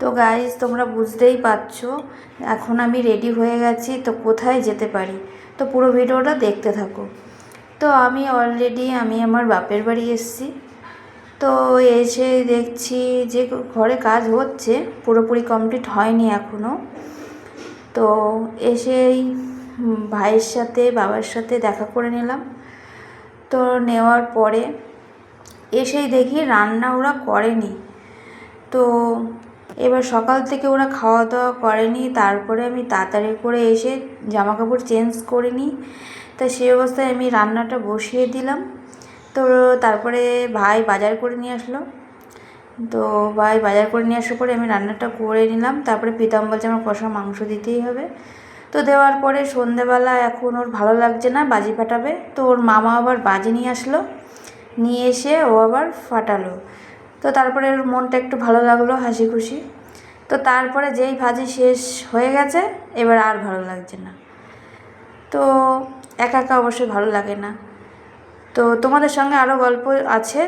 তো গাইজ তোমরা বুঝতেই পারছো এখন আমি রেডি হয়ে গেছি, তো কোথায় যেতে পারি, তো পুরো ভিডিওটা দেখতে থাকো। তো আমি অলরেডি আমার বাপের বাড়ি এসেছি। তো এসে দেখছি যে ঘরে কাজ হচ্ছে, পুরোপুরি কমপ্লিট হয়নি এখনও। তো এসেই ভাইয়ের সাথে বাবার সাথে দেখা করে নিলাম। তো নেওয়ার পরে এসেই দেখি রান্না ওরা করেনি। তো এবার সকাল থেকে ওরা খাওয়া দাওয়া করেনি, তারপরে আমি তাড়াতাড়ি করে এসে জামা কাপড় চেঞ্জ করে নিই। তা সেই অবস্থায় আমি রান্নাটা বসিয়ে দিলাম। তো তারপরে ভাই বাজার করে নিয়ে আসলো। তো ভাই বাজার করে নিয়ে আসার পরে আমি রান্নাটা করে নিলাম। তারপরে প্রীতম বলছে আমার কষা মাংস দিতেই হবে। তো দেওয়ার পরে সন্ধেবেলা এখন ওর ভালো লাগছে না, বাজি ফাটাবে। তো ওর মামা আবার বাজি নিয়ে আসলো, নিয়ে এসে ও আবার ফাটালো। তো তারপরে ওর মনটা একটু ভালো লাগলো, হাসি খুশি। তো তারপরে যেই ভাজি শেষ হয়ে গেছে, এবার আর ভালো লাগছে না। তো একা একা অবশ্যই ভালো লাগে না। তো তোমাদের সঙ্গে আরও গল্প আছে।